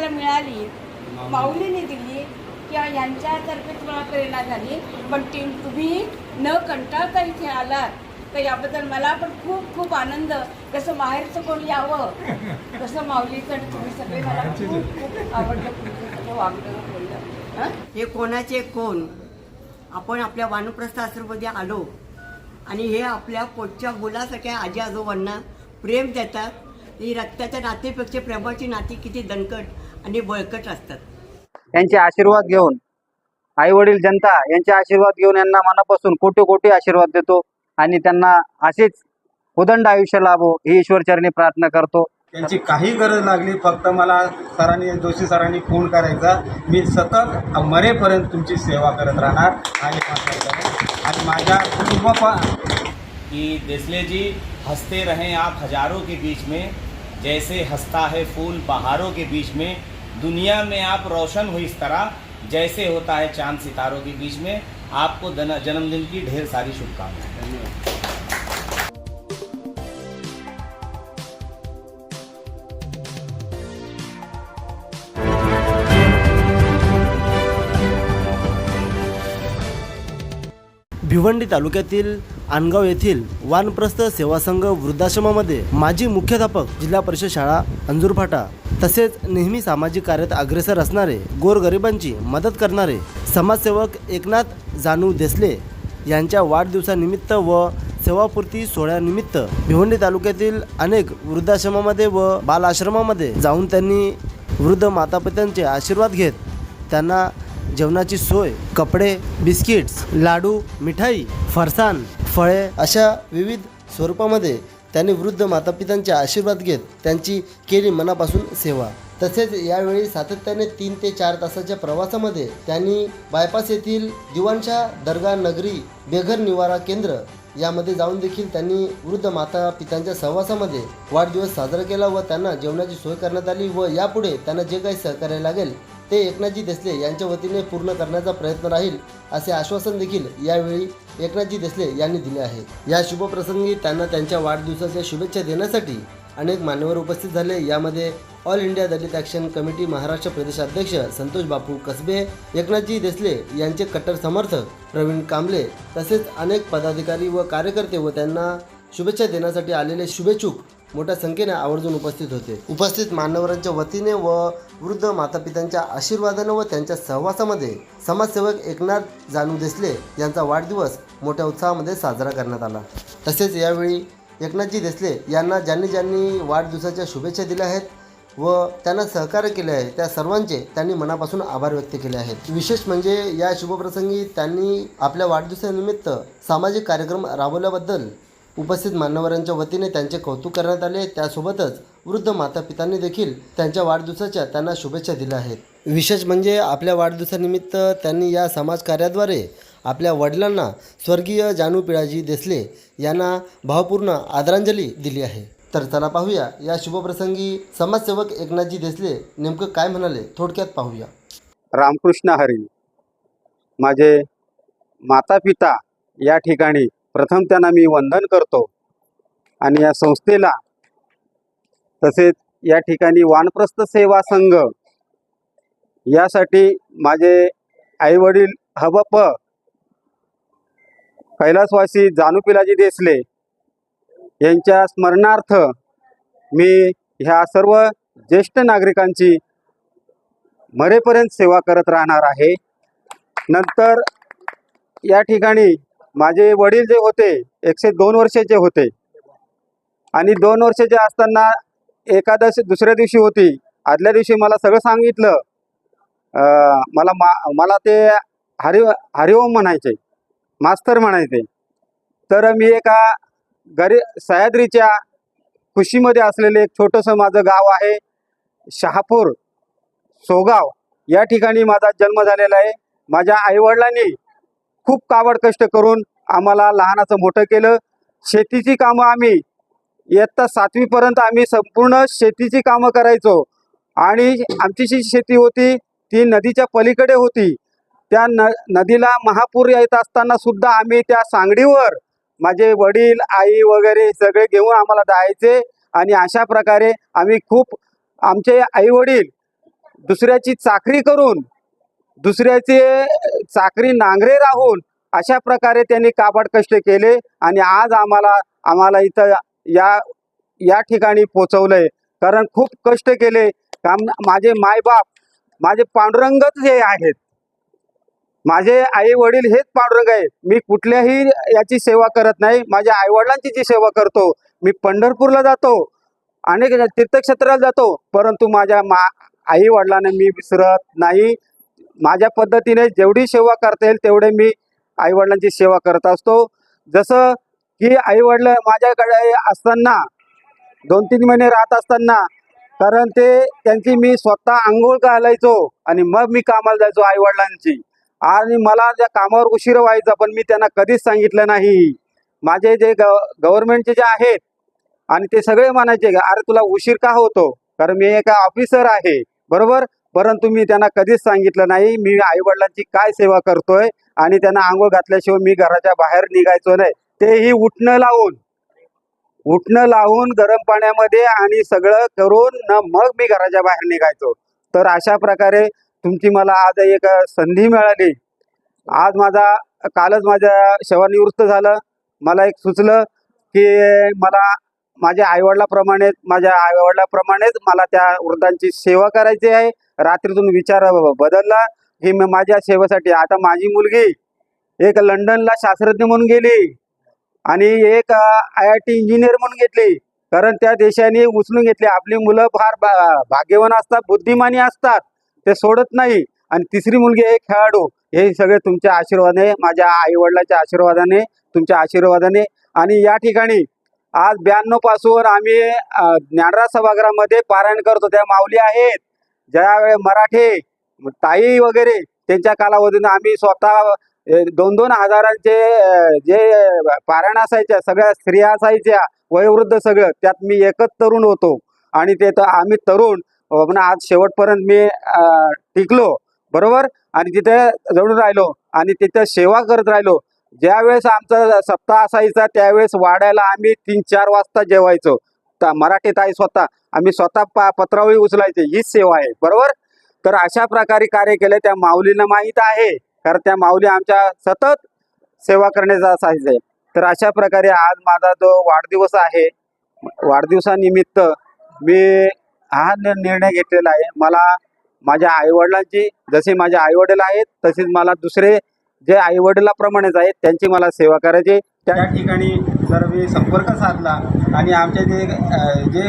तुम्हाला मिळाली, माऊलीने दिली किंवा यांच्यातर्फे तुम्हाला प्रेरणा झाली, पण तुम्ही न कंटाळता इथे आलात, तर याबद्दल मला पण खूप खूप आनंद. जसं माहेरचं कोणी यावं तसं माऊलीचं आणि तुम्ही सगळे मला खूप खूप आवडलं तुमचं सगळं वागणं बोललं. हे कोणाचे कोण, आपण आपल्या वानप्रस्थ आश्रममध्ये आलो आणि हे आपल्या पोटच्या मुलासारख्या आजी आजोबांना प्रेम देतात. ही रक्ताच्या नातेपेक्षा प्रेमाची नाती किती दणकट आणि बळकट असतात. यांचे आशीर्वाद घेऊन, आई वडील, जनता यांचे आशीर्वाद घेऊन यांना मनापासून कोटी कोटी आशीर्वाद देतो आणि त्यांना असेच उदंड आयुष्य लाभो ही ईश्वरचरणी प्रार्थना करतो. त्यांची काही गरज लागली, फक्त मला जोशी सरांनी फोन करायचा, मी सतत मरेपर्यंत तुमची सेवा करत राहणार. आणि माझ्या कि देसले जी हंसते रहें आप हजारों के बीच में, जैसे हंसता है फूल बहारों के बीच में, दुनिया में आप रोशन हो इस तरह जैसे होता है चांद सितारों के बीच में. आपको जन्मदिन की ढेर सारी शुभकामनाएं. धन्यवाद. भिवंडी तालुक्यातील आनगाव येथील वानप्रस्थ सेवा संघ वृद्धाश्रमामध्ये माजी मुख्याध्यापक, जिल्हा परिषद शाळा अंजूरफाटा, तसेच नेहमी सामाजिक कार्यात अग्रेसर असणारे, गोरगरिबांची मदत करणारे समाजसेवक एकनाथ जानू देसले यांच्या वाढदिवसानिमित्त व सेवापूर्ती सोहळ्यानिमित्त भिवंडी तालुक्यातील अनेक वृद्धाश्रमामध्ये व बालआश्रमामध्ये जाऊन त्यांनी वृद्ध मातापित्यांचे आशीर्वाद घेत त्यांना जेवणाची सोय, कपडे, बिस्किट्स, लाडू, मिठाई, फरसाण, फळे अशा विविध स्वरूपामध्ये त्यांनी वृद्ध मातापित्यांचे आशीर्वाद घेत त्यांची केली मनापासून सेवा. तसेच यावेळी सातत्याने 3 ते 4 तासाच्या प्रवासामध्ये त्यांनी बायपास येथील दिवाणशाह दर्गा नगरी बेघर निवारा केंद्र यामध्ये जाऊन देखील त्यांनी वृद्ध माता पित्यांच्या सहवासामध्ये वाढदिवस साजरा केला व त्यांना जेवणाची सोय करण्यात आली व यापुढे त्यांना जे काही सहकार्य लागेल ते एकनाथजी देसले यांच्या वतीने पूर्ण करण्याचा प्रयत्न राहील असे आश्वासन देखील यावेळी एकनाथजी देसले यांनी दिले आहे. या शुभप्रसंगी त्यांना त्यांच्या वाढदिवसाच्या शुभेच्छा देण्यासाठी अनेक मान्यवर उपस्थित झाले. यामध्ये ऑल इंडिया दलित ॲक्शन कमिटी महाराष्ट्र प्रदेशाध्यक्ष संतोष बापू कसबे, एकनाथजी देसले यांचे कट्टर समर्थक प्रवीण कांबले तसेच अनेक पदाधिकारी व कार्यकर्ते व त्यांना शुभेच्छा देण्यासाठी आलेले शुभेच्छुक मोठ्या संख्येने आवर्जून उपस्थित होते. उपस्थित मान्यवरांच्या वतीने व वृद्ध मातापित्यांच्या आशीर्वादाने व त्यांच्या सहवासामध्ये समाजसेवक एकनाथ जानू देसले यांचा वाढदिवस मोठ्या उत्साहामध्ये साजरा करण्यात आला. तसेच यावेळी एकनाथजी देसले यांना ज्यांनी वाढदिवसाच्या शुभेच्छा दिल्या आहेत व त्यांना सहकार्य केले आहे त्या सर्वांचे त्यांनी मनापासून आभार व्यक्त केले आहेत. विशेष म्हणजे या शुभप्रसंगी त्यांनी आपल्या वाढदिवसानिमित्त सामाजिक कार्यक्रम राबवल्याबद्दल उपस्थित मान्यवरांच्या वतीने त्यांचे कौतुक करण्यात आले. त्यासोबतच वृद्ध मातापितांनी देखील त्यांच्या वाढदिवसाच्या त्यांना शुभेच्छा दिल्या आहेत. विशेष म्हणजे आपल्या वाढदिवसानिमित्त त्यांनी या समाजकार्याद्वारे आपल्या वडिलांना स्वर्गीय जानू पिळाजी देसले यांना भावपूर्ण आदरांजली दिली आहे. तर चला पाहूया या शुभप्रसंगी समाजसेवक एकनाथजी देसले नेमकं काय म्हणाले, थोडक्यात पाहूया. रामकृष्ण हरी. माझे माता पिता या ठिकाणी प्रथम त्यांना मी वंदन करतो आणि या संस्थेला तसेच या ठिकाणी वानप्रस्थ सेवा संघ यासाठी माझे आईवडील हबप कैलासवासी जानू पिलाजी देसले यांच्या स्मरणार्थ मी ह्या सर्व ज्येष्ठ नागरिकांची मरेपर्यंत सेवा करत राहणार आहे. नंतर या ठिकाणी माझे वडील जे होते 102 वर्षाचे होते आणि 2 वर्षाचे असताना एकादशी दुसऱ्या दिवशी होती. आदल्या दिवशी मला सगळं सांगितलं. मला ते हरिओम म्हणायचे, मास्तर म्हणायचे. तर मी एका सह्याद्रीच्या खुशीमध्ये असलेले एक छोटंसं माझं गाव आहे शहापूर सोगाव, या ठिकाणी माझा जन्म झालेला आहे. माझ्या आईवडिलांनी खूप काबड कष्ट करून आम्हाला लहानाचं मोठं केलं. शेतीची कामं आम्ही इयत्ता 7वी पर्यंत आम्ही संपूर्ण शेतीची कामं करायचो आणि आमची जी शेती होती ती नदीच्या पलीकडे होती. त्या नदीला महापूर येत असताना सुद्धा आम्ही त्या सांगडीवर माझे वडील, आई वगैरे सगळे घेऊन आम्हाला जायचे आणि अशा प्रकारे आम्ही खूप आमचे आई वडील दुसऱ्याची चाकरी करून, दुसऱ्याचे चाकरी नांगरे राहून अशा प्रकारे त्यांनी काबाड कष्ट केले आणि आज आम्हाला इथं या ठिकाणी पोचवलंय. कारण खूप कष्ट केले. माझे मायबाप, माझे पांडुरंगच हे आहेत. माझे आई वडील हेच पांडुरंग आहे. मी कुठल्याही याची सेवा करत नाही. माझ्या आई वडिलांची जी सेवा करतो. मी पंढरपूरला जातो, अनेक तीर्थक्षेत्राला जातो, परंतु माझ्या आई वडिलांना मी विसरत नाही. माझ्या पद्धतीने जेवढी सेवा करता येईल तेवढे मी आई वडिलांची सेवा करत असतो. जसं की आई वडील माझ्याकडे असताना 2-3 महिने राहत असताना, कारण त्यांची मी स्वतः आंघोळ घालायचो आणि मग मी कामाला जायचो आई वडिलांची. आणि मला त्या कामावर उशीर व्हायचा, पण मी त्यांना कधीच सांगितलं नाही. माझे जे गव्हर्नमेंटचे जे आहेत आणि ते सगळे म्हणायचे, अरे तुला उशीर का होतो, कारण मी एक ऑफिसर आहे, बरोबर. परंतु मी त्यांना कधीच सांगितलं नाही मी आई वडिलांची काय सेवा करतोय. आणि त्यांना आंघोळ घातल्याशिवाय मी घराच्या बाहेर निघायचो नाही. तेही उठणं लावून गरम पाण्यामध्ये आणि सगळं करून मग मी घराच्या बाहेर निघायचो. तर अशा प्रकारे तुमची मला आज एक संधी मिळाली. आज कालच माझ्या सेवानिवृत्त झालं. मला एक सुचलं की मला माझ्या आईवडिलाप्रमाणेच मला त्या वृद्धांची सेवा करायची आहे. रात्रीतून विचार बदलला की मी माझ्या सेवेसाठी, आता माझी मुलगी एक लंडनला शास्त्रज्ञ म्हणून गेली आणि एक IIT इंजिनियर म्हणून घेतली, कारण त्या देशाने उचलून घेतली. आपली मुलं फार भाग्यवान असतात, बुद्धिमानी असतात, ते सोडत नाही. आणि तिसरी मुलगी आहे खेळाडू. हे सगळे तुमच्या आशीर्वादाने, माझ्या आईवडिलांच्या आशीर्वादाने, तुमच्या आशीर्वादाने. आणि या ठिकाणी आज 92 पासून आम्ही ज्ञानराज सभागृहामध्ये पारायण करतो. त्या माऊली आहेत, ज्यावेळी मराठे ताई वगैरे त्यांच्या कालावधीनं आम्ही स्वतः 2-2 हजारांचे जे पारायण असायच्या, सगळ्या स्त्रिया असायच्या, वयोवृद्ध सगळं, त्यात मी एकच तरुण होतो. आणि ते तर आम्ही तरुण पण आज शेवटपर्यंत मी टिकलो, बरोबर. आणि तिथे जवळून राहिलो आणि तिथे सेवा करत राहिलो. ज्यावेळेस आमचा सप्ताह असायचा त्यावेळेस वाड्याला आम्ही 3-4 वाजता जेवायचो. मराठी ताई आम्ही स्वतः पत्रावळी उचलायचे. हीच सेवा आहे, बरोबर. तर अशा प्रकारे कार्य केले. त्या माऊलींना माहीत आहे, कारण त्या माऊली आमच्या सतत सेवा करण्याचा असायचे. तर अशा प्रकारे आज माझा जो वाढदिवस आहे, वाढदिवसानिमित्त मी हा निर्णय घेतलेला आहे. मला माझ्या आईवडिलांची, जसे माझे आईवडील आहेत तसेच मला दुसरे जे आईवडिलाप्रमाणेच आहेत त्यांची मला सेवा करायची. त्या ठिकाणी जर मी संपर्क साधला आणि आमचे जे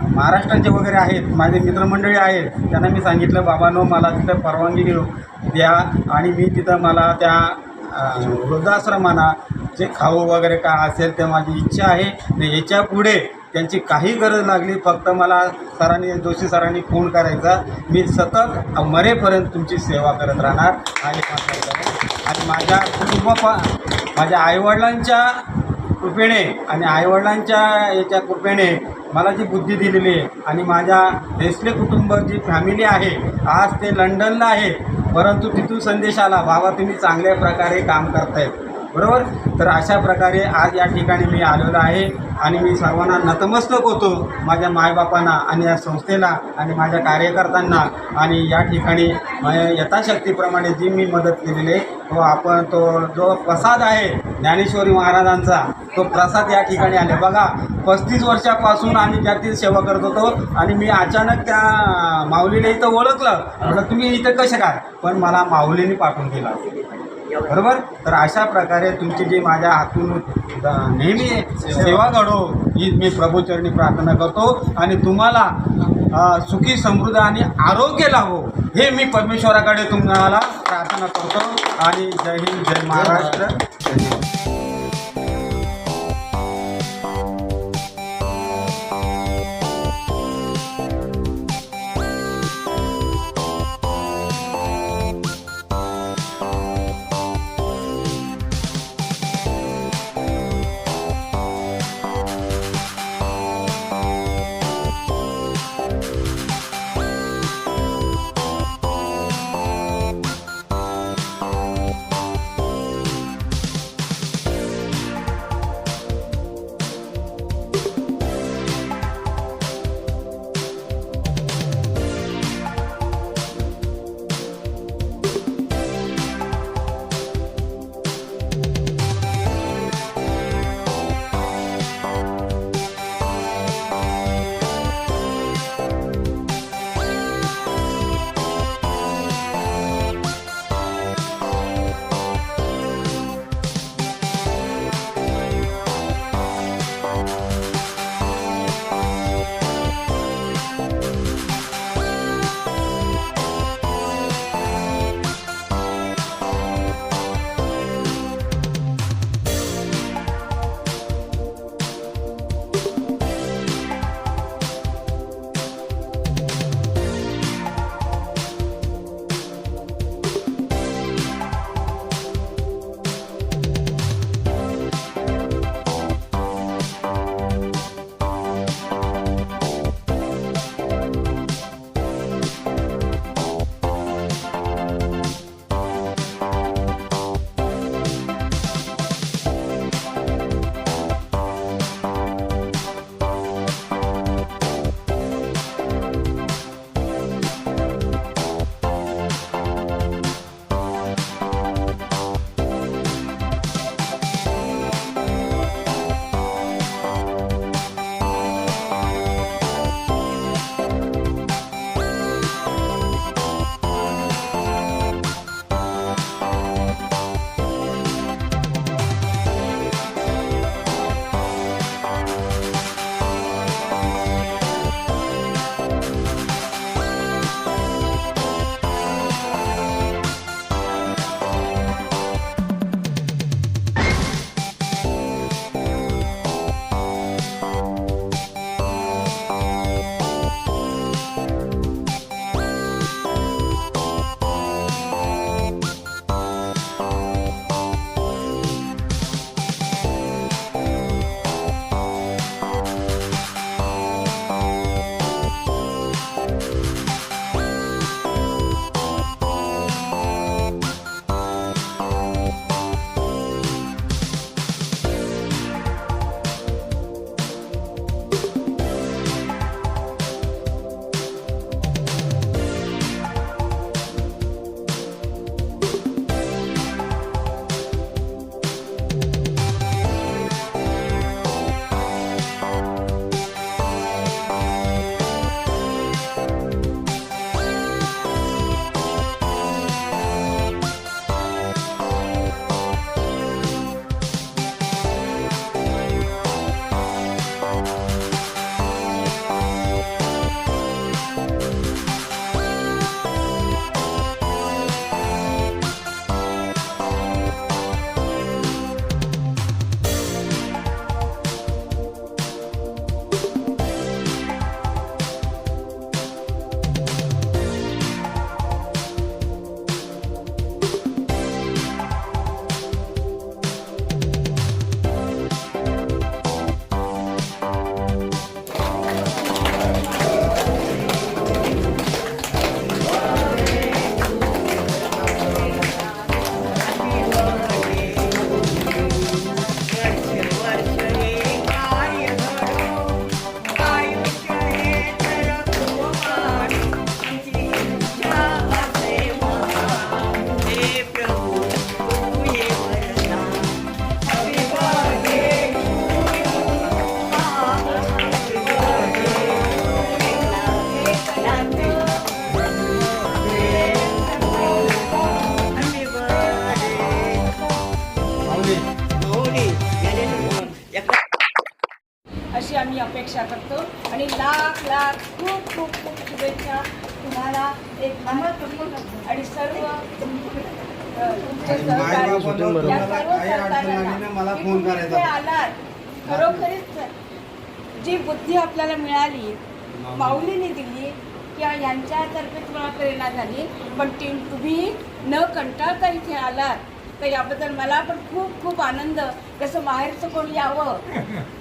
महाराष्ट्राचे वगैरे आहेत, माझे मित्रमंडळी आहेत, त्यांना मी सांगितलं बाबांनो मला तिथं परवानगी द्या आणि मी तिथं मला त्या वृद्धाश्रमांना जे खाऊ वगैरे का असेल ते माझी इच्छा आहे. आणि याच्या पुढे त्यांची काही गरज लागली फक्त मला जोशी सरांनी फोन करायचा. मी सतत मरेपर्यंत तुमची सेवा करत राहणार. आणि माझ्या आईवडिलांच्या कृपेने आणि आईवडिलांच्या कृपेने मला जी बुद्धी दिलेली आहे आणि माझ्या देसले कुटुंब जी फॅमिली आहे, आज ते लंडनला आहे, परंतु तिथून संदेश आला बाबा तुम्ही चांगल्या प्रकारे काम करतायत, बरोबर. तर अशा प्रकारे आज या ठिकाणी मी आलेलो आहे आणि मी सर्वांना नतमस्तक होतो, माझ्या मायबापांना आणि या संस्थेला आणि माझ्या कार्यकर्त्यांना. आणि या ठिकाणी यथाशक्तीप्रमाणे जी मी मदत केलेली आहे तो जो प्रसाद आहे ज्ञानेश्वरी महाराजांचा, तो प्रसाद या ठिकाणी आले. बघा 35 वर्षापासून आम्ही त्यातील सेवा करत होतो आणि मी अचानक त्या माऊलीला इथं ओळखलं. म्हटलं तुम्ही इथं कसे काय, पण मला माऊलीने पाठवून दिला, बरोबर. तर अशा प्रकारे तुमची जी माझ्या हातून नेहमी सेवा घडो ही मी प्रभूचरणी प्रार्थना करतो. आणि तुम्हाला सुखी समृद्ध आणि आरोग्य लाभो हे मी परमेश्वराकडे तुम्हाला प्रार्थना करतो. आणि जय हिंद, जय महाराष्ट्र. माऊली ज्ञानेश्वर अशी आम्ही अपेक्षा करतो आणि लाख लाख खूप खूप खूप शुभेच्छा तुम्हाला एक आणि सर्व तुमचे सहकारी या सर्व सहकाऱ्यांना मला की फोन तुम्ही करायचा. इथे आलात खरोखरीच जी बुद्धी आपल्याला मिळाली माऊलीने दिली किंवा यांच्यातर्फे तुम्हाला प्रेरणा झाली पण तुम्ही न कंटाळता इथे आलात तर याबद्दल मला पण खूप खूप आनंद जसं माहेरचं कोणी यावं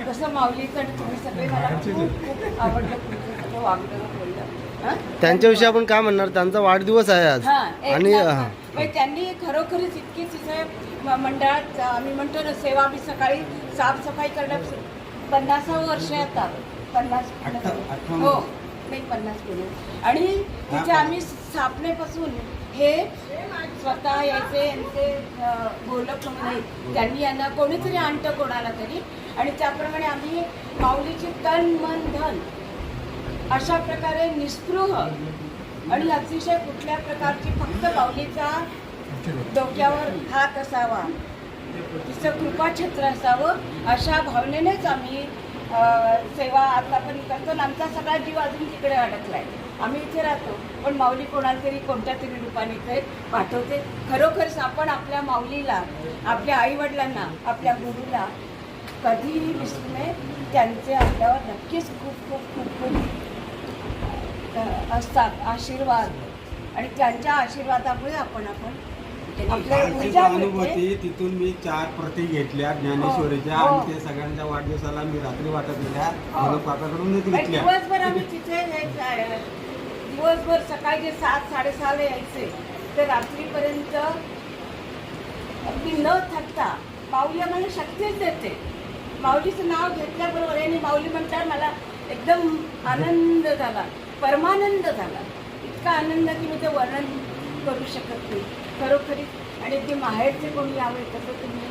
तसं माऊलीचं आणि तुम्ही सगळे मला खूप खूप आवडलं तुमचं सगळं वागणं बोललं हं? त्यांच्याविषयी आपण काय म्हणणार? त्यांचा वाढदिवस आहे आज हां, आणि एकनाथ हां. म्हणजे त्यांनी खरोखरीच इतकी तिथे मंडळात आम्ही म्हणतो ना सेवा आम्ही सकाळी साफसफाई करण्यात 50 वर्ष येतात 50 हो नाही 50 केले आणि तिथे आम्ही स्थापनेपासून हे स्वतः यायचे यांचे बोलक म्हणून आहेत त्यांनी यांना कोणीतरी आणतं कोणाला तरी आणि त्याप्रमाणे आम्ही माऊलीची तन मन धन अशा प्रकारे निस्पृह आणि अतिशय कुठल्या प्रकारची फक्त माऊलीचा डोक्यावर हात असावा तिचं कृपाछत्र असावं अशा भावनेनेच आम्ही सेवा आतापर्यंत करतो आणि आमचा सगळा जीव अजून तिकडे अडकलाय आम्ही इथे राहतो पण माऊली कोणाला तरी कोणत्या तरी रूपाने इथे पाठवते खरोखरच आपण आपल्या माऊलीला आपल्या आईवडिलांना आपल्या गुरुला कधीही विसरू नये त्यांचे आपल्यावर नक्कीच खूप खूप खूप खूप असतात आशीर्वाद आणि त्यांच्या आशीर्वादामुळे आपण आपल्याला ऊर्जा मिळते. अनुभूती तिथून मी 4 प्रती घेतल्या ज्ञानेश्वरीच्या हो. आणि ते सगळ्यांच्या वाढदिवसाला मी रात्री वाटत दिल्या हो. म्हणून पापाकडून आणि घेतल्या दिवसभर आम्ही तिथे दिवसभर सकाळी जे 7-6:30 ला यायचे तर रात्रीपर्यंत अगदी न थकता माऊली आम्हाला शक्तीच देते माऊलीचं नाव घेतल्याबरोबर आणि माऊली म्हणतात मला एकदम आनंद झाला परमानंद झाला इतका आनंद की मी ते वर्णन करू शकत नाही खरोखरीच आणि ते माहेरचे कोणी यावे तसं तुम्ही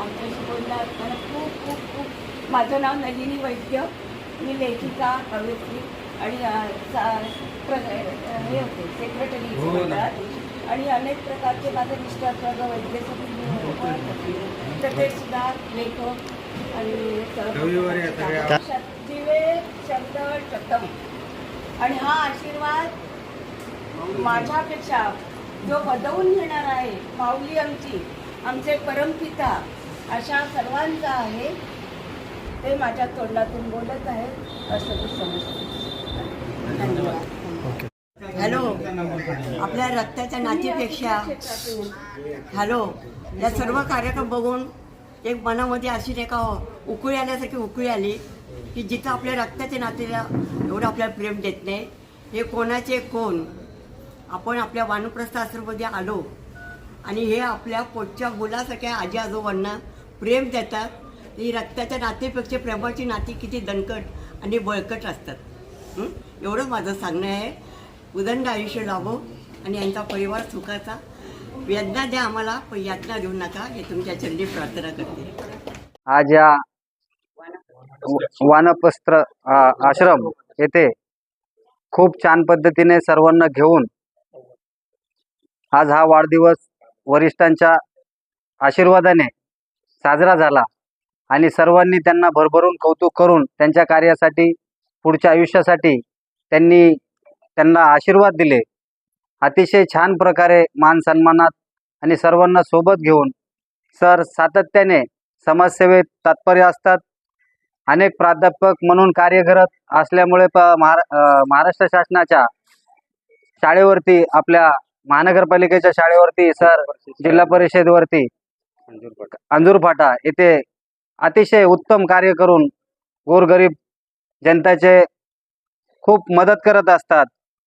आमच्याशी बोललात मला खूप खूप खूप माझं नाव नलिनी वैद्य मी लेखिका कवयित्री आणि हे होते सेक्रेटरी आणि अनेक प्रकारचे माझे मिस्टर प्रग वैद्य तर ते सुद्धा लेखक आणि दिवे शब्द चतम आणि हा आशीर्वाद माझ्यापेक्षा जो बदवून घेणार आहे माऊली आमचे परमपिता अशा सर्वांचा आहे ते माझ्या तोंडातून बोलत आहेत असं मी समजते धन्यवाद हॅलो आपल्या रक्ताच्या नातीपेक्षा हॅलो या सर्व कार्यक्रम बघून एक मनामध्ये अशी नाही का उकळी आल्यासारखी उकळी आली की जिथं आपल्या रक्ताच्या नातेला एवढं आपल्याला प्रेम देत नाही हे कोणाचे कोण आपण आपल्या वानप्रस्थ आश्रममध्ये आलो आणि हे आपल्या पोटच्या मुलासारख्या आजी आजोबांना प्रेम देतात ही रक्ताच्या नातेपेक्षा प्रेमाची नाती किती दणकट आणि बळकट असतात एवढं माझं सांगणं आहे उदंड आयुष्य लाभो आणि यांचा परिवार सुखाचा वेदना द्या आम्हाला पण यातना देऊ नका हे तुमच्या चरणी प्रार्थना करते आज या वानप्रस्थ आश्रम येथे खूप छान पद्धतीने सर्वांना घेऊन आज हा वाढदिवस वरिष्ठांच्या आशीर्वादाने साजरा झाला आणि सर्वांनी त्यांना भरभरून कौतुक करून त्यांच्या कार्यासाठी पुढच्या आयुष्यासाठी त्यांना आशीर्वाद दिले अतिशय छान प्रकारे मान सन्मानात आणि सर्वांना सोबत घेऊन सर सातत्याने समाजसेवेत तात्पर्य असतात अनेक प्राध्यापक म्हणून कार्य करत असल्यामुळे महाराष्ट्र शासनाच्या शाळेवरती आपल्या महानगरपालिकेच्या शाळेवरती सर जिल्हा परिषदेवरती अंजूरफाटा येथे अतिशय उत्तम कार्य करून गोरगरीब जनतेचे खूप मदत करत असतात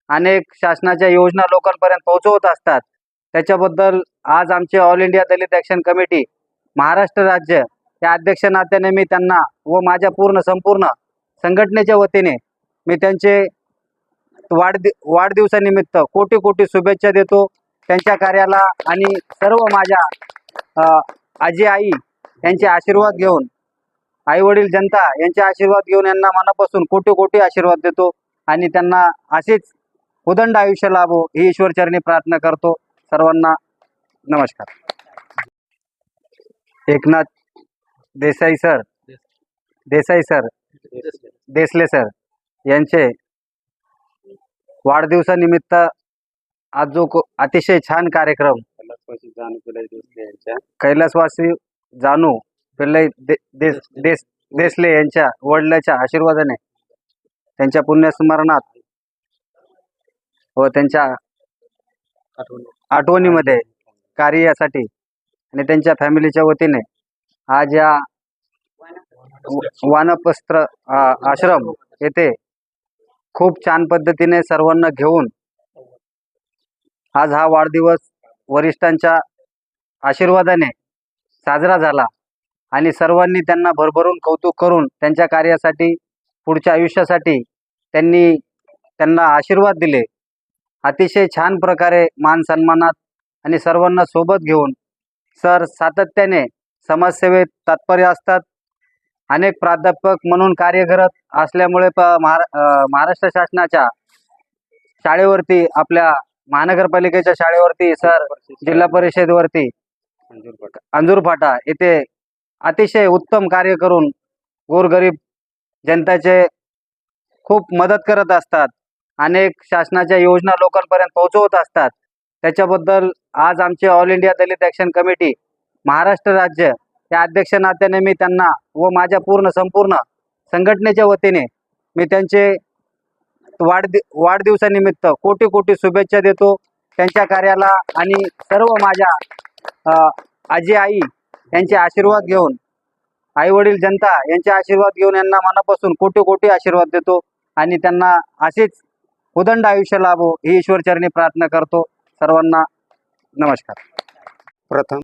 अनेक शासनाच्या योजना लोकांपर्यंत पोहोचवत असतात त्याच्याबद्दल आज आमचे ऑल इंडिया दलित ॲक्शन कमिटी महाराष्ट्र राज्य या अध्यक्ष नात्याने मी त्यांना व माझ्या संपूर्ण संघटनेच्या वतीने मी त्यांचे वाढदिवसानिमित्त कोटी कोटी शुभेच्छा देतो त्यांच्या कार्याला आणि सर्व माझ्या आजी आई यांचे आशीर्वाद घेऊन आई वडील जनता यांचे आशीर्वाद घेऊन यांना मनापासून कोटी कोटी आशीर्वाद देतो आणि त्यांना असेच उदंड आयुष्य लाभो ही ईश्वरचरणी प्रार्थना करतो सर्वांना नमस्कार एकनाथ देसाई सर देसले सर यांचे वाढदिवसानिमित्त आज जो अतिशय छान कार्यक्रम कैलासवासी जानू पिल्लई देसले यांच्या वडिलांच्या आशीर्वादाने त्यांच्या पुण्यस्मरणात व त्यांच्या आठवणीमध्ये कार्यासाठी आणि त्यांच्या फॅमिलीच्या वतीने आज या वानप्रस्थ आश्रम येथे खूप छान पद्धतीने सर्वांना घेऊन आज हा वाढदिवस वरिष्ठांच्या आशीर्वादाने साजरा झाला आणि सर्वांनी त्यांना भरभरून कौतुक करून त्यांच्या कार्यासाठी पुढच्या आयुष्यासाठी त्यांना आशीर्वाद दिले. अतिशय छान प्रकारे मान सन्मानात आणि सर्वांना सोबत घेऊन सर सातत्याने समाजसेवेत तात्पर्य असतात. अनेक प्राध्यापक म्हणून कार्य करत असल्यामुळे महाराष्ट्र शासनाच्या शाळेवरती आपल्या महानगरपालिकेच्या शाळेवरती सर जिल्हा परिषदेवरती अंजूरफाटा येथे अतिशय उत्तम कार्य करून गोरगरीब जनतेचे खूप मदत करत असतात. अनेक शासनाच्या योजना लोकांपर्यंत पोहोचवत असतात. त्याच्याबद्दल आज आमचे ऑल इंडिया दलित ॲक्शन कमिटी महाराष्ट्र राज्य या अध्यक्ष नात्याने मी त्यांना व माझ्या संपूर्ण संघटनेच्या वतीने मी त्यांचे वाढदिवसानिमित्त कोटी कोटी शुभेच्छा देतो. त्यांच्या कार्याला आणि सर्व माझ्या आजी आई यांचे आशीर्वाद घेऊन आई वडील जनता यांचे आशीर्वाद घेऊन यांना मनापासून कोटी कोटी आशीर्वाद देतो आणि त्यांना असेच उदंड आयुष्य लाभो ही ईश्वरचरणी प्रार्थना करतो. सर्वांना नमस्कार. प्रथम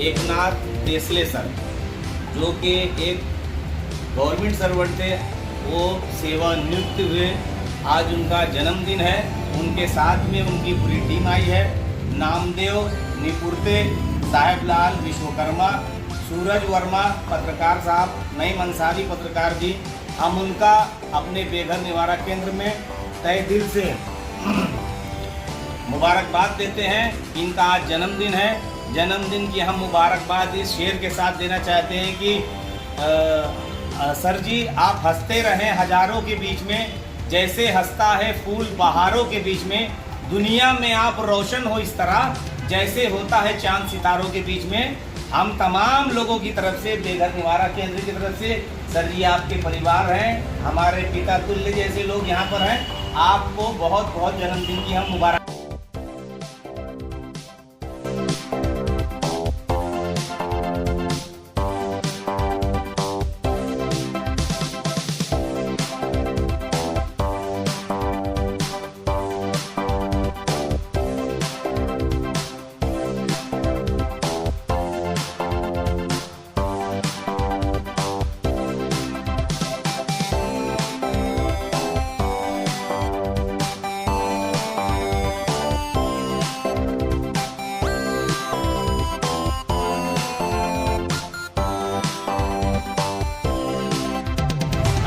एकनाथ देसले सर, जो कि एक गवर्नमेंट सर्वेंट थे, वो सेवानिवृत्त हुए। आज उनका जन्मदिन है। उनके साथ में उनकी पूरी टीम आई है। नामदेव निपुरते, साहेबलाल विश्वकर्मा, सूरज वर्मा पत्रकार साहब, नईम अंसारी पत्रकार जी, हम उनका अपने बेघर निवारण केंद्र में तहे दिल से मुबारकबाद देते हैं। इनका आज जन्मदिन है। जन्मदिन की हम मुबारकबाद इस शेर के साथ देना चाहते हैं कि सर जी, आप हंसते रहें हजारों के बीच में, जैसे हंसता है फूल बहारों के बीच में। दुनिया में आप रोशन हो इस तरह, जैसे होता है चांद सितारों के बीच में। हम तमाम लोगों की तरफ से, बेघर निवारण केंद्र की तरफ से, सर जी आपके परिवार हैं, हमारे पिता तुल्य जैसे लोग यहाँ पर हैं, आपको बहुत बहुत जन्मदिन की हम मुबारक।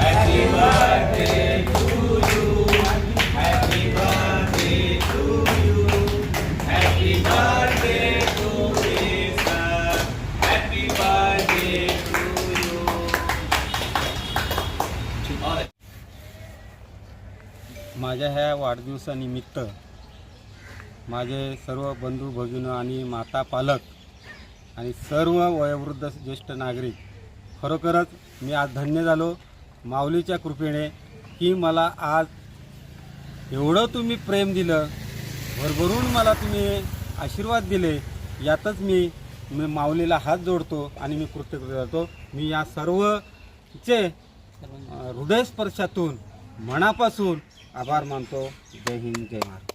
Happy birthday to you. Happy birthday to you. Happy birthday to sir. Happy birthday to you. माझ्या ह्या वाढदिवसानिमित्त माझे सर्व बंधू भगिनी आणि माता पालक आणि सर्व वयोवृद्ध ज्येष्ठ नागरिक, खरोखरच मी आज धन्य झालो माऊलीच्या कृपेने, की मला आज एवढं तुम्ही प्रेम दिलं, भरभरून मला तुम्ही आशीर्वाद दिले। यातच मी माऊलीला हात जोडतो आणि मी कृतज्ञ राहतो। मी या सर्वचे हृदयस्पर्शातून मनापासून आभार मानतो। जय हिंद, जय महाराष्ट्र।